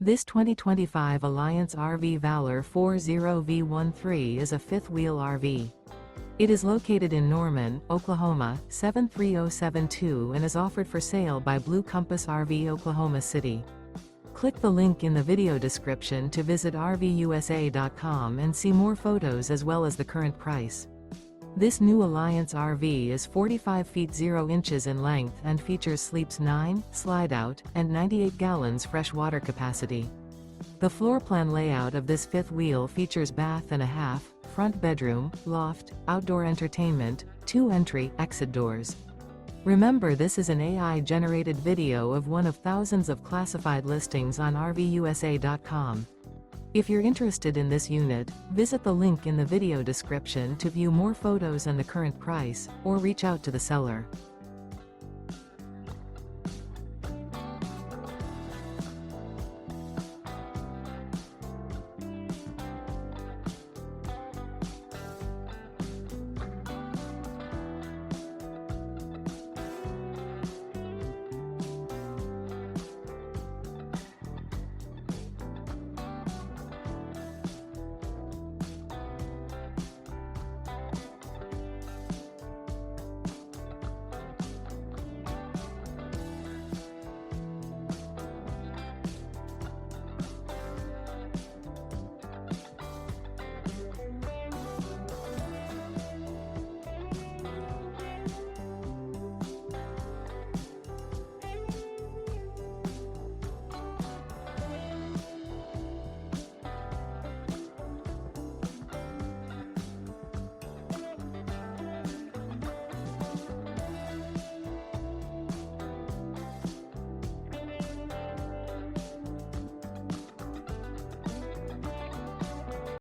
This 2025 Alliance RV Valor 40V13 is a fifth-wheel RV. It is located in Norman, Oklahoma, 73072 and is offered for sale by Blue Compass RV Oklahoma City. Click the link in the video description to visit RVUSA.com and see more photos as well as the current price. This new Alliance RV is 45 feet 0 inches in length and features sleeps 9, slide-out, and 98 gallons fresh water capacity. The floor plan layout of this fifth wheel features bath and a half, front bedroom, loft, outdoor entertainment, 2 entry/exit doors. Remember, this is an AI-generated video of one of thousands of classified listings on RVUSA.com. If you're interested in this unit, visit the link in the video description to view more photos and the current price, or reach out to the seller.